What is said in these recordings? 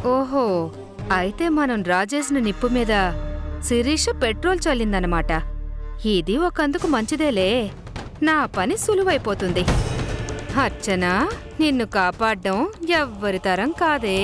ఓహో, అయితే మనం రాజేసిన నిప్పు మీద శిరీష పెట్రోల్ చల్లిందనమాట. ఇది ఒకందుకు మంచిదేలే, నా పని సులువైపోతుంది. అర్చన, నిన్ను కాపాడ్డం ఎవ్వరి తరం కాదే.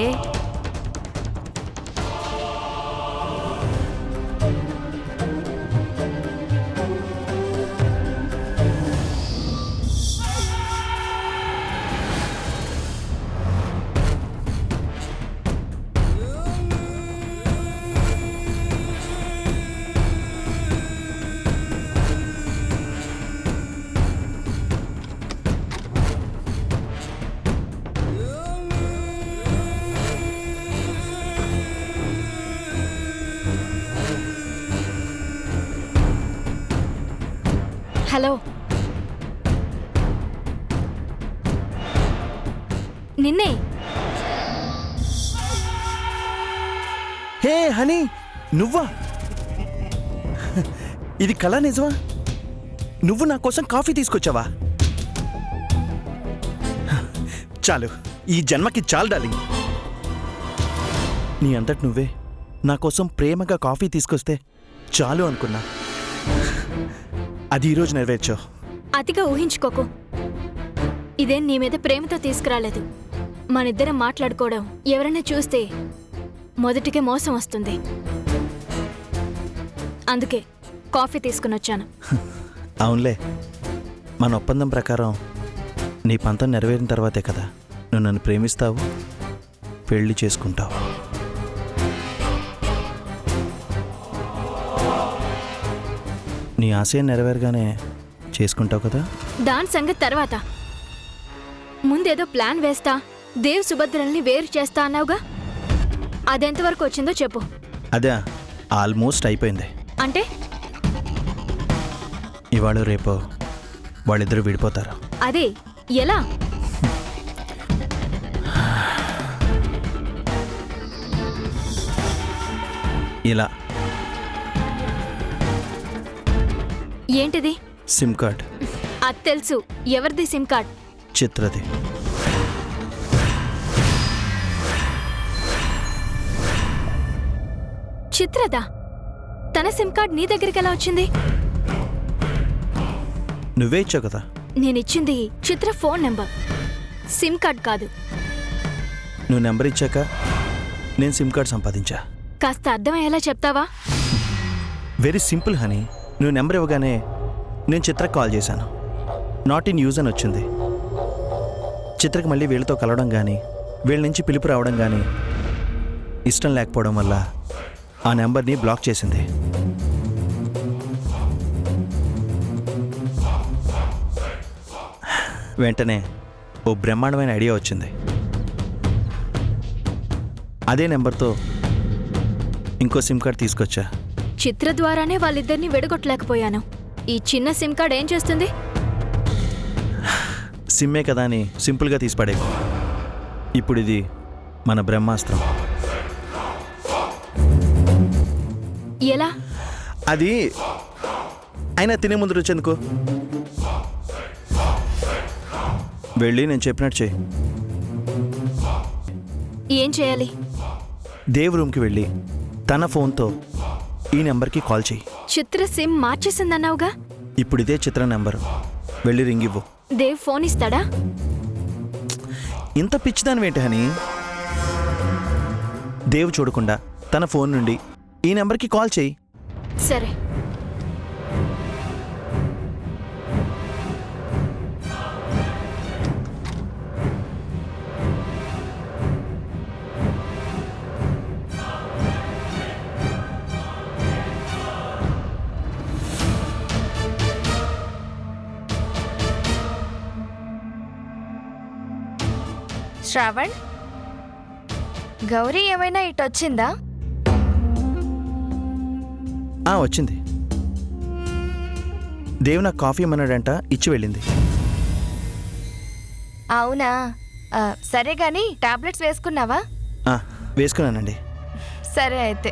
హలో, నిన్నే. హే హనీ, నువ్వా? ఇది కళ నిజమా? నువ్వు నా కోసం కాఫీ తీసుకొచ్చావా? చాలు, ఈ జన్మకి చాలు డార్లింగ్. నీ అంతటి నువ్వే నా కోసం ప్రేమగా కాఫీ తీసుకొస్తే చాలు అనుకున్నా. అది ఈరోజు నెరవేర్చావు. అతిగా ఊహించుకోకు. ఇదేం నీ మీద ప్రేమతో తీసుకురాలేదు. మనిద్దరం మాట్లాడుకోవడం ఎవరైనా చూస్తే మొదటికే మోసం వస్తుంది. అందుకే కాఫీ తీసుకుని వచ్చాను. అవునులే, మన ఒప్పందం ప్రకారం నీ పంతం నెరవేరిన తర్వాతే కదా నువ్వు నన్ను ప్రేమిస్తావు, పెళ్లి చేసుకుంటావు. నీ ఆశయం నెరవేరగానే చేసుకుంటావు కదా? దాని సంగతి తర్వాత. ముందేదో ప్లాన్ వేస్తా, దేవ్ సుభద్రల్ని వేరు చేస్తా అన్నావుగా, అదెంతవరకు వచ్చిందో చెప్పు. అదే ఆల్మోస్ట్ అయిపోయింది. అంటే ఇవాళ రేపు వాళ్ళిద్దరూ విడిపోతారు. అదే ఎలా? ఇలా. ఏంటిది? SIM card. అది తెలుసు. ఎవరిది సిమ్ కార్డ్? చిత్రది. చిత్రదా? తన సిమ్ కార్డ్ నీ దగ్గరికి ఎలా వచ్చింది? నువ్వే ఇచ్చావు కదా. నేనిచ్చింది చిత్ర ఫోన్ నెంబర్, సిమ్ కార్డ్ కాదు. నువ్వు నెంబర్ ఇచ్చాక నేను సిమ్ కార్డ్ సంపాదించా. కాస్త అర్థమయ్యేలా చెప్తావా? Very simple honey. నువ్వు నెంబర్ ఇవ్వగానే నేను చిత్రకు కాల్ చేశాను. నాట్ ఇన్ యూజ్ అని వచ్చింది. చిత్రకు మళ్ళీ వీళ్ళతో కలవడం కానీ వీళ్ళ నుంచి పిలుపు రావడం కానీ ఇష్టం లేకపోవడం వల్ల ఆ నెంబర్ని బ్లాక్ చేసింది. వెంటనే ఓ బ్రహ్మాండమైన ఐడియా వచ్చింది. అదే నెంబర్తో ఇంకో సిమ్ కార్డ్ తీసుకొచ్చా. చిత్ర ద్వారానే వాళ్ళిద్దరిని విడగొట్టలేకపోయాను. ఈ చిన్న సిమ్ కార్డ్ ఏం చేస్తుంది? సిమ్మే కదా అని సింపుల్గా తీసిపడేకు. ఇప్పుడు ఇది మన బ్రహ్మాస్త్రం. ఎలా? అది అయినా తినే ముందు రుచెందుకు, వెళ్ళి నేను చెప్పినట్టు చెయ్యి. ఏం చేయాలి? దేవ్ రూమ్కి వెళ్ళి తన ఫోన్తో ఈ నెంబర్కి కాల్ చెయ్యి. చిత్ర సిమ్ మార్చేసిందన్నావుగా. ఇప్పుడు ఇదే చిత్ర నెంబరు. వెళ్ళి రింగ్ ఇవ్వు. దేవ్ ఫోన్ ఇస్తాడా? ఇంత పిచ్చిదానివేంటి హనీ? దేవ్ చూడకుండా తన ఫోన్ నుండి ఈ నెంబర్కి కాల్ చెయ్యి. సరే. శ్రావణ్, గౌరీ ఏమైనా ఇటొచ్చిందా? వచ్చింది. దేవ్ నాకు కాఫీ ఇమ్మన్నాడంట, ఇచ్చి వెళ్ళింది. అవునా? సరే గాని టాబ్లెట్స్ వేసుకున్నావా? వేసుకున్నానండి. సరే అయితే.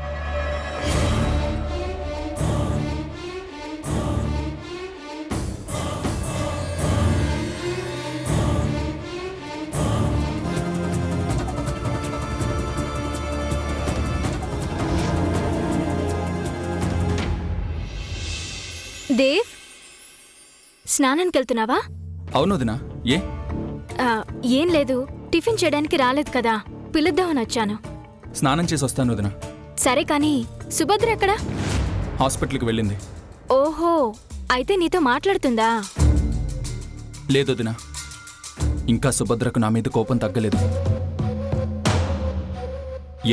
దేవ్, స్నానానికి వెళ్తున్నావా? అవును వదినా. ఏ? ఏం లేదు, టిఫిన్ చేయడానికి రాలేదు కదా, పిలుద్దామని వచ్చాను. స్నానం చేసి వస్తాను వదినా. సరే కానీ సుభద్ర ఎక్కడా? హాస్పిటల్కి వెళ్ళింది. ఓహో, అయితే నీతో మాట్లాడుతుందా? లేదు వదినా, ఇంకా సుభద్రకు నా మీద కోపం తగ్గలేదు.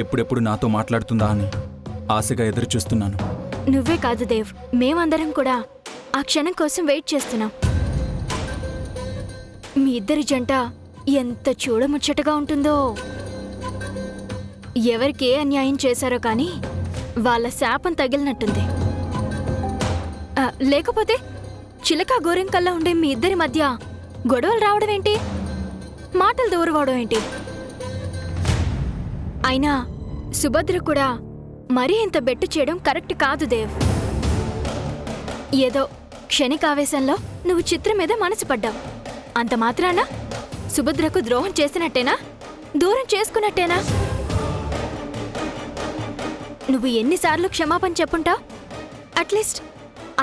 ఎప్పుడెప్పుడు నాతో మాట్లాడుతుందా అని ఆశగా ఎదురు చూస్తున్నాను. నువ్వే కాదు దేవ్, మేమందరం కూడా ఆ క్షణం కోసం వెయిట్ చేస్తున్నాం. మీ ఇద్దరి జంట ఎంత చూడముచ్చటగా ఉంటుందో. ఎవరికి ఏ అన్యాయం చేశారో కానీ వాళ్ళ శాపం తగిలినట్టుంది. లేకపోతే చిలక గోరింకల్లా ఉండే మీ ఇద్దరి మధ్య గొడవలు రావడం ఏంటి, మాటలు దూరవడం ఏంటి? అయినా సుభద్ర కూడా మరీ ఇంత బెట్టు చేయడం కరెక్ట్ కాదు దేవ్. ఏదో క్షణికావేశంలో నువ్వు చిత్రం మీద మనసు పడ్డావు, అంత మాత్రాన సుభద్రకు ద్రోహం చేసినట్టేనా, దూరం చేసుకున్నట్టేనా? నువ్వు ఎన్నిసార్లు క్షమాపణ చెప్పుంటావు? అట్లీస్ట్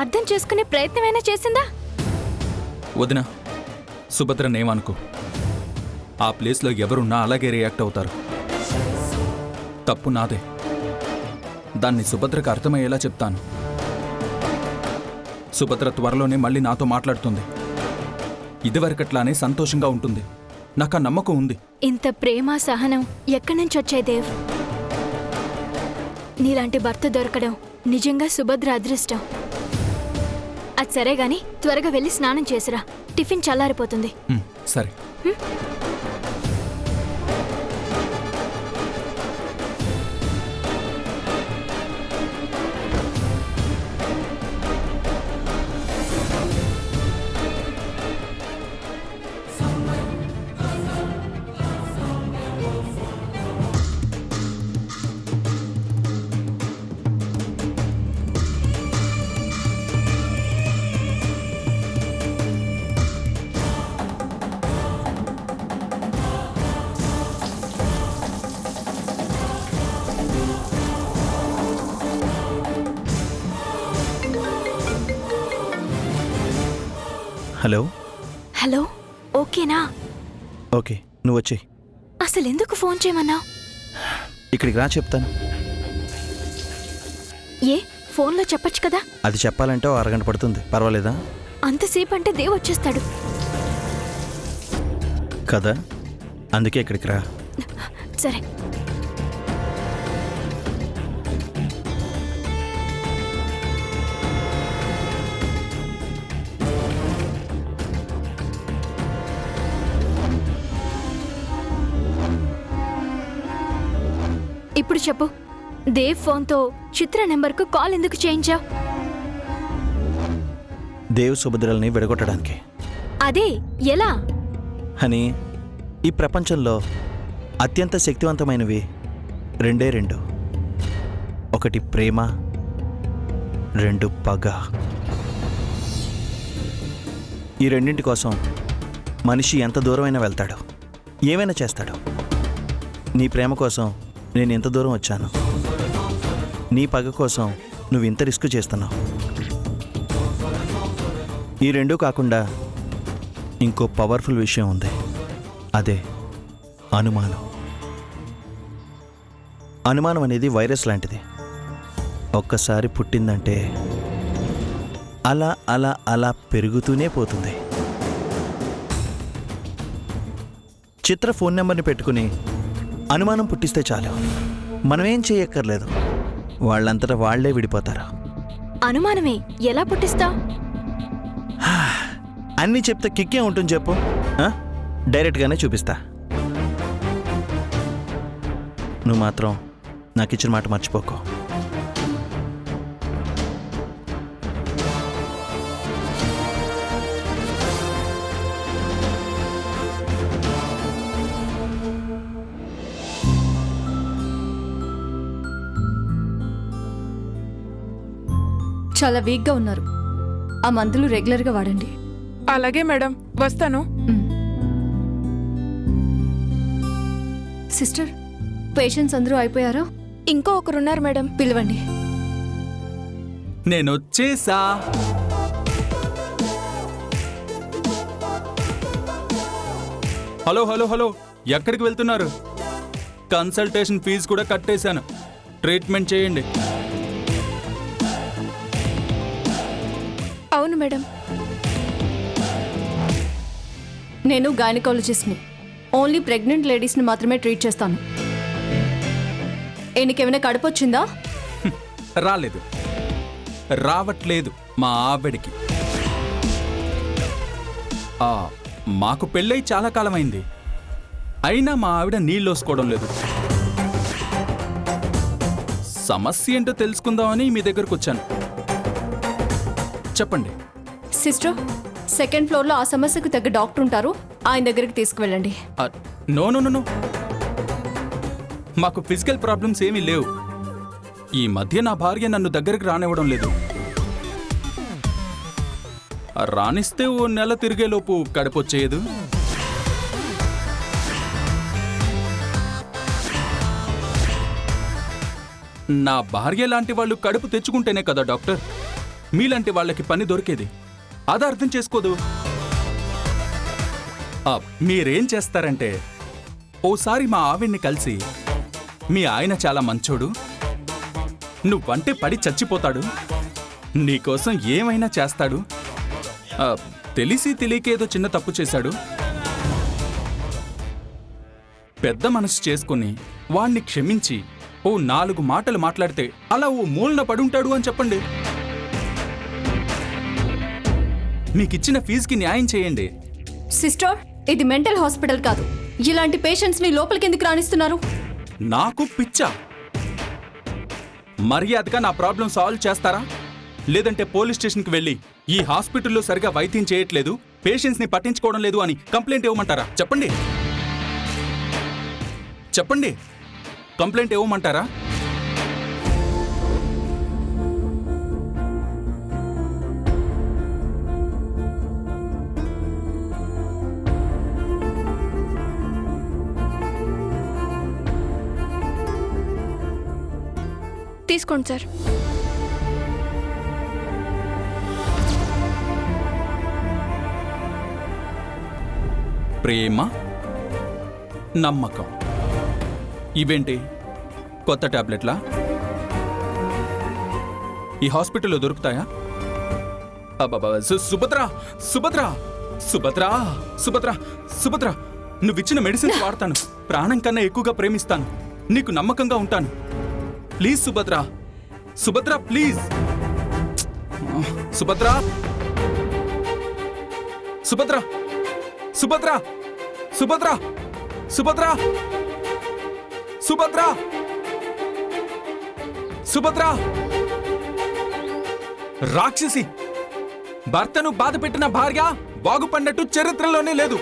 అర్థం చేసుకునే ప్రయత్నమైనా చేసిందా? వదినా, సుభద్రనేమనుకో. ఆ ప్లేస్లో ఎవరున్నా అలాగే రియాక్ట్ అవుతారు. తప్పు నాదే. దాన్ని సుభద్రకు అర్థమయ్యేలా చెప్తాను. సుభద్ర త్వరలోనే మళ్ళీ నాతో మాట్లాడుతుంది. ఇదివరకట్లానే సంతోషంగా ఉంటుంది. నాకు ఆ నమ్మకం ఉంది. ఇంత ప్రేమ సహనం ఎక్కడి నుంచి వచ్చాయి దేవ్? నీలాంటి భర్త దొరకడం నిజంగా సుభద్ర అదృష్టం. అది సరే గాని త్వరగా వెళ్ళి స్నానం చేసిరా, టిఫిన్ చల్లారిపోతుంది. సరే. హలో. హలో, ఓకేనా? ఓకే, నువ్వు వచ్చేయి. అసలు ఎందుకు ఫోన్ చేయమన్నావు? ఇక్కడికి రా, చెప్తాను. ఏ, ఫోన్లో చెప్పొచ్చు కదా? అది చెప్పాలంటే ఓ అరగంట పడుతుంది, పర్వాలేదా? అంతసేపు అంటే దేవ్ వచ్చేస్తాడు కదా, అందుకే ఇక్కడికి రా. సరే. ఇప్పుడు చెప్పు, దేవ్ ఫోన్తో చిత్ర నెంబర్కు కాల్ ఎందుకు చేయించావు? దేవ్ సుభద్రల్ని విడగొట్టడానికి. అదే ఎలా? అని ఈ ప్రపంచంలో అత్యంత శక్తివంతమైనవి రెండే రెండు. ఒకటి ప్రేమ, రెండు పగ. ఈ రెండింటి కోసం మనిషి ఎంత దూరమైనా వెళ్తాడు, ఏమైనా చేస్తాడు. నీ ప్రేమ కోసం నేను ఎంత దూరం వచ్చాను, నీ పగ కోసం నువ్వు ఇంత రిస్క్ చేస్తున్నావు. ఈ రెండూ కాకుండా ఇంకో పవర్ఫుల్ విషయం ఉంది, అదే అనుమానం. అనుమానం అనేది వైరస్ లాంటిది. ఒక్కసారి పుట్టిందంటే అలా అలా అలా పెరుగుతూనే పోతుంది. చిత్ర ఫోన్ నెంబర్ని పెట్టుకుని అనుమానం పుట్టిస్తే చాలు, మనమేం చేయక్కర్లేదు, వాళ్ళంతటా వాళ్లే విడిపోతారు. అనుమానమే ఎలా పుట్టిస్తావు? అన్నీ చెప్తే కిక్కే ఉంటుంది చెప్పు. డైరెక్ట్గానే చూపిస్తా. నువ్వు మాత్రం నాకు ఇచ్చిన మాట మర్చిపోకు. చాలా వీక్గా ఉన్నారు, ఆ మందులు రెగ్యులర్గా వాడండి. అలాగే మేడం, వస్తాను. సిస్టర్, పేషెంట్స్ అందరూ అయిపోయారా? ఇంకో ఒకరున్నారు మేడం, పిలవండి. నేనొచ్చేసా. హలో హలో హలో ఎక్కడికి వెళ్తున్నారు? కన్సల్టేషన్ ఫీజు కూడా కట్టేశాను. ట్రీట్మెంట్ చేయండి. అవును మేడం. నేను గైనకాలజిస్ట్ని. ఓన్లీ ప్రెగ్నెంట్ లేడీస్ని మాత్రమే ట్రీట్ చేస్తాను. నీకేమైనా కడుపు వచ్చిందా? రాలేదు, రావట్లేదు మా ఆవిడికి. మాకు పెళ్ళై చాలా కాలమైంది, అయినా మా ఆవిడ నీళ్ళోసుకోవడం లేదు. సమస్య ఏంటో తెలుసుకుందామని మీ దగ్గరకు వచ్చాను. చెప్పండి. సిస్టర్, సెకండ్ ఫ్లోర్లో ఆ సమస్యకు తగ్గ డాక్టర్ ఉంటారు, ఆయన దగ్గరికి తీసుకువెళ్ళండి. నో నో నో నో, మాకు ఫిజికల్ ప్రాబ్లమ్స్ ఏమీ లేవు. ఈ మధ్య నా భార్య నన్ను దగ్గరికి రానివ్వడం లేదు. రానిస్తే ఓ నెల తిరిగేలోపు కడుపొచ్చేయదు. నా భార్య లాంటి వాళ్ళు కడుపు తెచ్చుకుంటేనే కదా డాక్టర్ మీలాంటి వాళ్ళకి పని దొరికేది. అది అర్థం చేసుకోదు. మీరేం చేస్తారంటే, ఓసారి మా ఆవిడ్ని కలిసి, మీ ఆయన చాలా మంచోడు, నువ్వంటే పడి చచ్చిపోతాడు, నీకోసం ఏమైనా చేస్తాడు, తెలిసి తెలియకేదో చిన్న తప్పు చేశాడు, పెద్ద మనసు చేసుకుని వాణ్ణి క్షమించి ఓ 4 మాటలు మాట్లాడితే అలా ఓ మూలన పడుంటాడు అని చెప్పండి. మీకిచ్చిన ఫీజుకి న్యాయం చేయండి. సిస్టర్, ఇది మెంటల్ హాస్పిటల్ కాదు. ఇలాంటి పేషెంట్స్ని లోపలికి ఎందుకు రాణిస్తున్నారు? నాకు పిచ్చా? మర్యాదగా నా ప్రాబ్లం సాల్వ్ చేస్తారా, లేదంటే పోలీస్ స్టేషన్కి వెళ్ళి ఈ హాస్పిటల్లో సరిగా వైద్యం చేయట్లేదు, పేషెంట్స్ని పట్టించుకోవడం లేదు అని కంప్లైంట్ ఇవ్వమంటారా? చెప్పండి చెప్పండి, కంప్లైంట్ ఇవ్వమంటారా? తీసుకోండి సార్. ప్రేమ, నమ్మకం, ఇవేంటి కొత్త టాబ్లెట్లా? ఈ హాస్పిటల్లో దొరుకుతాయా? సుభద్ర సుభద్ర సుభద్ర సుభద్ర సుభద్ర, నువ్విచ్చిన మెడిసిన్స్ వాడతాను, ప్రాణం కన్నా ఎక్కువగా ప్రేమిస్తాను, నీకు నమ్మకంగా ఉంటాను. Please Subhadra, Subhadra please, Subhadra Subhadra Subhadra Subhadra Subhadra Subhadra Subhadra. రాక్షసి, భర్తను బాధపెట్టిన భార్య బాగుపడినట్టు చరిత్రలోనే లేదు.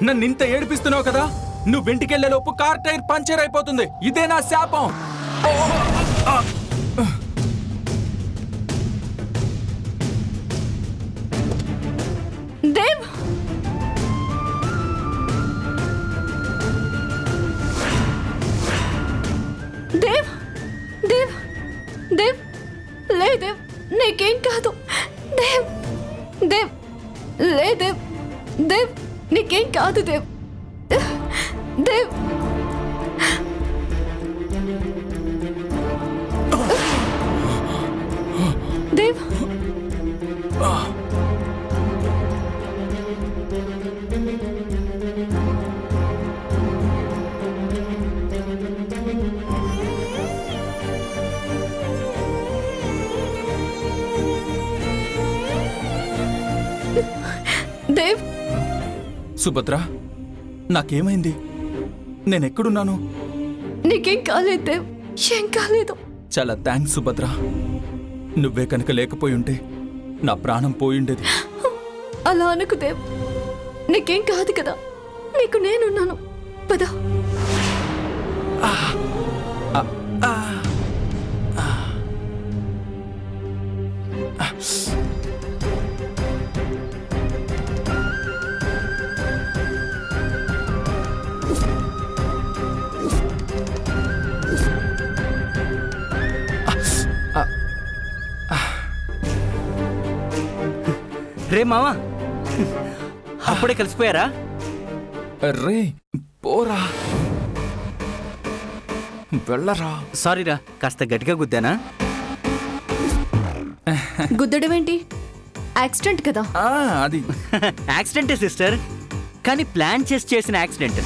నన్నింత ఏడిపిస్తున్నావు కదా, నువ్వింటికెళ్లేలోపు కార్ టైర్ పంచర్ అయిపోతుంది. ఇదే నా శాపం. దేవ్, దేవ్, దేవ్, దేవ్, లే దేవ్, నీకేం కాదు. దేవ్, దేవ్, లే దేవ్, దేవ్, నీకేం కాదు. దేవ్, దేవ్, దేవ్, దేవ్. సుభద్ర, నాకేమైంది? నేనెక్కడున్నాను? నీకేం కాలేదు దేవ్, ఏం కాలేదు. చాలా థ్యాంక్స్ సుభద్ర. నువ్వే కనుక లేకపోయి ఉంటే నా ప్రాణం పోయిండేది. అలా అనకు దేవ్, నీకేం కాదు కదా, నీకు నేనున్నాను. పద. రే మావా, అప్పుడే కలిసిపోయారా? రే పోరా, వెళ్ళరా. సారీరా, కాస్త గట్టిగా గుద్దానా? గుద్దడమేంటి? యాక్సిడెంట్ కదా. అది యాక్సిడెంటే సిస్టర్, కానీ ప్లాన్ చేసి చేసిన యాక్సిడెంట్.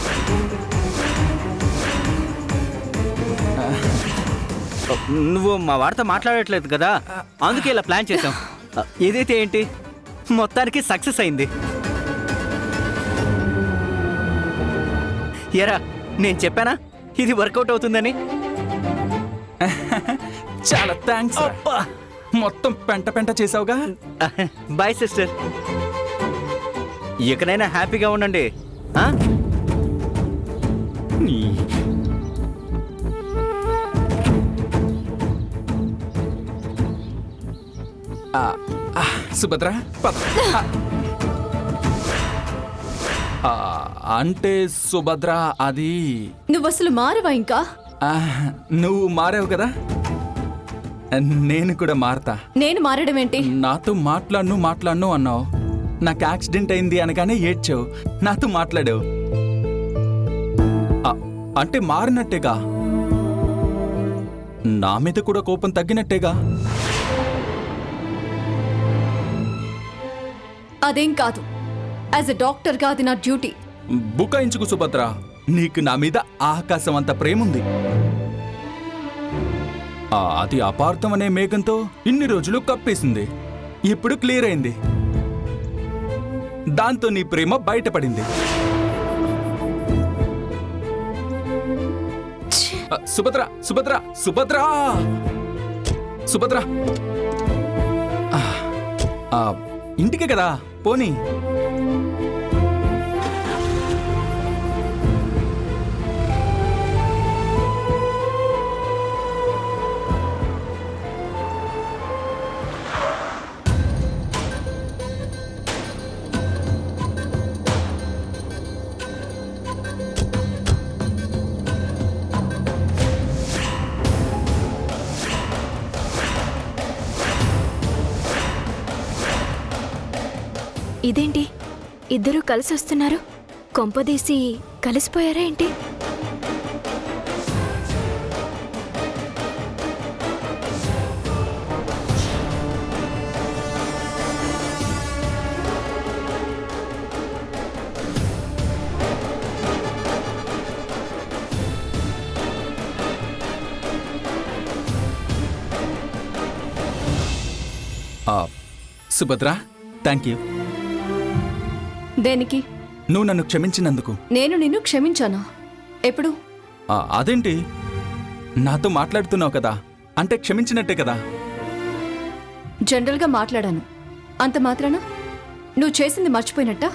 నువ్వు మా వాడితో మాట్లాడట్లేదు కదా, అందుకే ఇలా ప్లాన్ చేసాం. ఏదైతే ఏంటి, మొత్తానికి సక్సెస్ అయింది. ఎరా, నేను చెప్పానా ఇది వర్కౌట్ అవుతుందని? చాలా థ్యాంక్స్. మొత్తం పెంట పెంట చేసావుగా. బాయ్ సిస్టర్, ఎక్కడైనా హ్యాపీగా ఉండండి. ఆ? సుభద్ర పద. అంటే సుభద్ర, అది నువ్వు అసలు మారవా ఇంకా? నువ్వు మారావు కదా, నేను కూడా మారతా. నేను మారడమేంటి? నాతో మాట్లాడను అన్నావు. నాకు యాక్సిడెంట్ అయింది అనగానే ఏడ్చావు, నాతో మాట్లాడావు. అంటే మారినట్టేగా, నా మీద కూడా కోపం తగ్గినట్టేగా. అదేం కాదు. యాజ్ ఎ డాక్టర్గా అది నా డ్యూటీ. బుకాయించుకు సుభద్ర, నీకు నా మీద ఆకాశం అంత ప్రేముంది. అది అపార్థం అనే మేఘంతో ఇన్ని రోజులు కప్పేసింది. ఇప్పుడు క్లియర్ అయింది. దాంతో నీ ప్రేమ బయటపడింది. సుభద్ర సుభద్ర సుభద్ర సుభద్ర, ఇంటికే కదా, పోనీ. ఇదేంటి ఇద్దరూ కలిసి వస్తున్నారు? కొంపదీసి కలిసిపోయారా ఏంటి? Subhadra, thank you. దేనికి? నువ్వు నన్ను క్షమించినందుకు. నేను నిన్ను క్షమించానా? ఎప్పుడు? అదేంటి, నాతో మాట్లాడుతున్నావు కదా, అంటే క్షమించినట్టే కదా. జనరల్గా మాట్లాడాను, అంత మాత్రాన నువ్వు చేసింది మర్చిపోయినట్టా?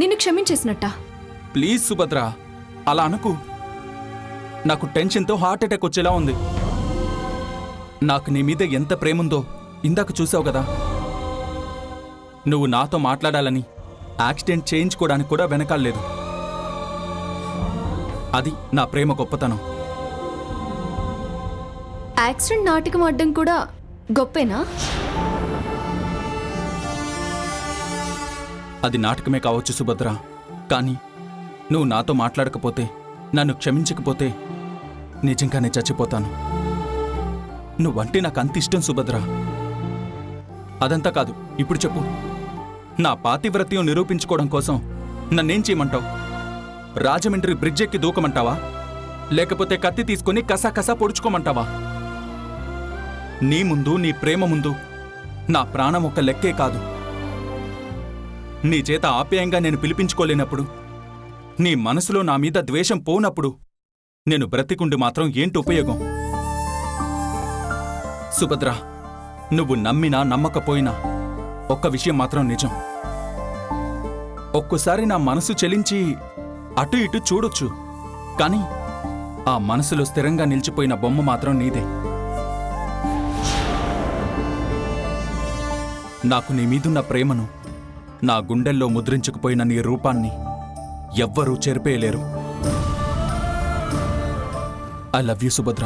నిన్ను క్షమించేసినట్టా? ప్లీజ్ సుభద్ర, అలా అనకు. నాకు టెన్షన్తో హార్ట్ అటాక్ వచ్చేలా ఉంది. నాకు నీ మీద ఎంత ప్రేముందో ఇందాక చూసావు కదా. నువ్వు నాతో మాట్లాడాలని యాక్సిడెంట్ చేయించుకోవడానికి కూడా వెనకాలేదు. అది నా ప్రేమ గొప్పతనం. యాక్సిడెంట్ నాటకం ఆడడం కూడా గొప్పేనా? అది నాటకమే కావచ్చు సుభద్ర, కానీ నువ్వు నాతో మాట్లాడకపోతే, నన్ను క్షమించకపోతే నిజంగానే చచ్చిపోతాను. నువ్వంటే నాకు అంత ఇష్టం సుభద్ర. అదంతా కాదు, ఇప్పుడు చెప్పు, నా పాతివ్రత్యం నిరూపించుకోవడం కోసం నన్నేం చేయమంటావు? రాజమండ్రి బ్రిడ్జ్ ఎక్కి దూకమంటావా, లేకపోతే కత్తి తీసుకుని కసా పొడుచుకోమంటావా? నీ ముందు, నీ ప్రేమ ముందు నా ప్రాణం ఒక లెక్కే కాదు. నీ చేత ఆప్యాయంగా నేను పిలిపించుకోలేనప్పుడు, నీ మనసులో నా మీద ద్వేషం పోనప్పుడు నేను బ్రతికుండి మాత్రం ఏంటి ఉపయోగం? సుభద్ర, నువ్వు నమ్మినా నమ్మకపోయినా ఒక్క విషయం మాత్రం నిజం. ఒక్కోసారి నా మనసు చెలించి అటు ఇటు చూడొచ్చు, కానీ ఆ మనసులో స్థిరంగా నిలిచిపోయిన బొమ్మ మాత్రం నీదే. నాకు నీ మీదున్న ప్రేమను, నా గుండెల్లో ముద్రించుకుపోయిన నీ రూపాన్ని ఎవ్వరూ చెరిపేయలేరు. I love you Subhadra.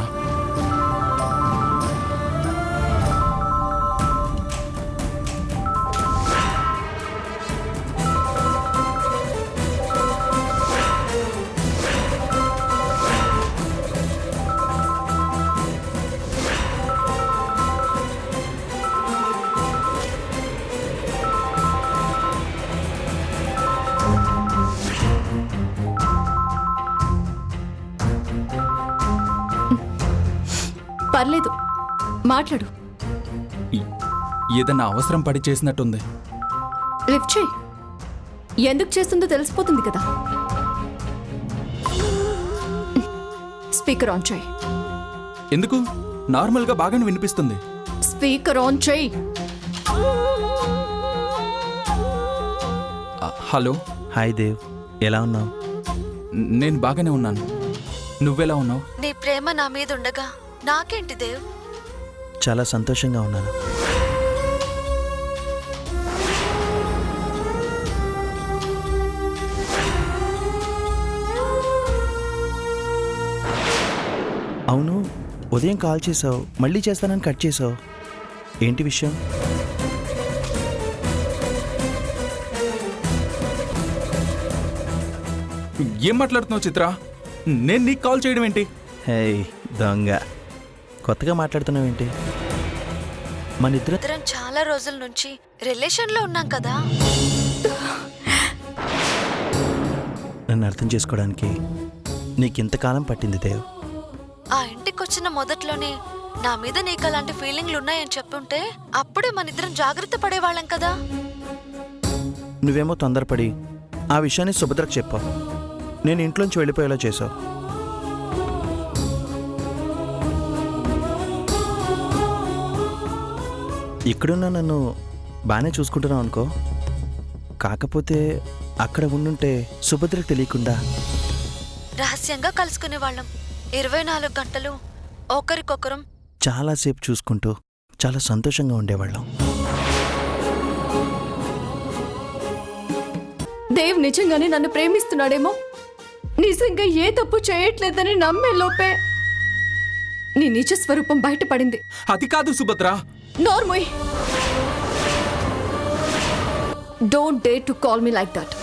పర్లేదు మాట్లాడు. ఏదన్నా అవసరం పడి చేసినట్టుంది. లిఫ్ట్ చేయి. ఎందుకు చేస్తుందో తెలిసిపోతుంది కదా. స్పీకర్ ఆన్ చేయి. ఎందుకు? నార్మల్గా బాగానే వినిపిస్తుంది. స్పీకర్ ఆన్ చేయి. హలో. హాయ్ దేవ్, ఎలా ఉన్నావు? నేను బాగానే ఉన్నాను. నువ్వెలా ఉన్నావు? నీ ప్రేమ నా మీద ఉండగా నాకేంటి దేవ్? చాలా సంతోషంగా ఉన్నాను. అవును, ఉదయం కాల్ చేసావు, మళ్ళీ చేస్తానని కట్ చేసావు. ఏంటి విషయం? ఏం మాట్లాడుతున్నావు చిత్ర? నేను నీకు కాల్ చేయడం ఏంటి? హే దొంగ, కొత్తగా మాట్లాడుతున్నావేంటి? మన ఇద్దరం ఇద్దరం చాలా రోజుల నుంచి రిలేషన్లో ఉన్నాం కదా. నన్ను అర్థం చేసుకోవడానికి నీకు ఇంతకాలం పట్టింది దేవ్. ఆ ఇంటికొచ్చిన మొదట్లోనే నా మీద నీకు అలాంటి ఫీలింగ్లు ఉన్నాయని చెప్పుంటే అప్పుడే మన ఇద్దరం జాగ్రత్త పడేవాళ్ళం కదా. నువ్వేమో తొందరపడి ఆ విషయాన్ని సుభద్రకు చెప్పావు. నేను ఇంట్లోంచి వెళ్ళిపోయేలా చేసావు. ఇక్కడున్న నన్ను బాగానే చూసుకుంటున్నావు అనుకో. కాకపోతే అక్కడ ఉండుంటే సుభద్రకు తెలియకుండా రహస్యంగా కలుసుకునే వాళ్ళం. 24 గంటలు ఒకరికొకరం చాలాసేపు చూసుకుంటూ చాలా సంతోషంగా ఉండేవాళ్ళం. దేవ్ నిజంగానే నన్ను ప్రేమిస్తున్నాడేమో, నిజంగా ఏ తప్పు చేయట్లేదని నమ్మే లోపే నీ నిజ స్వరూపం బయటపడింది. అది కాదు సుభద్ర. నోర్మోయ్, don't dare to call me like that.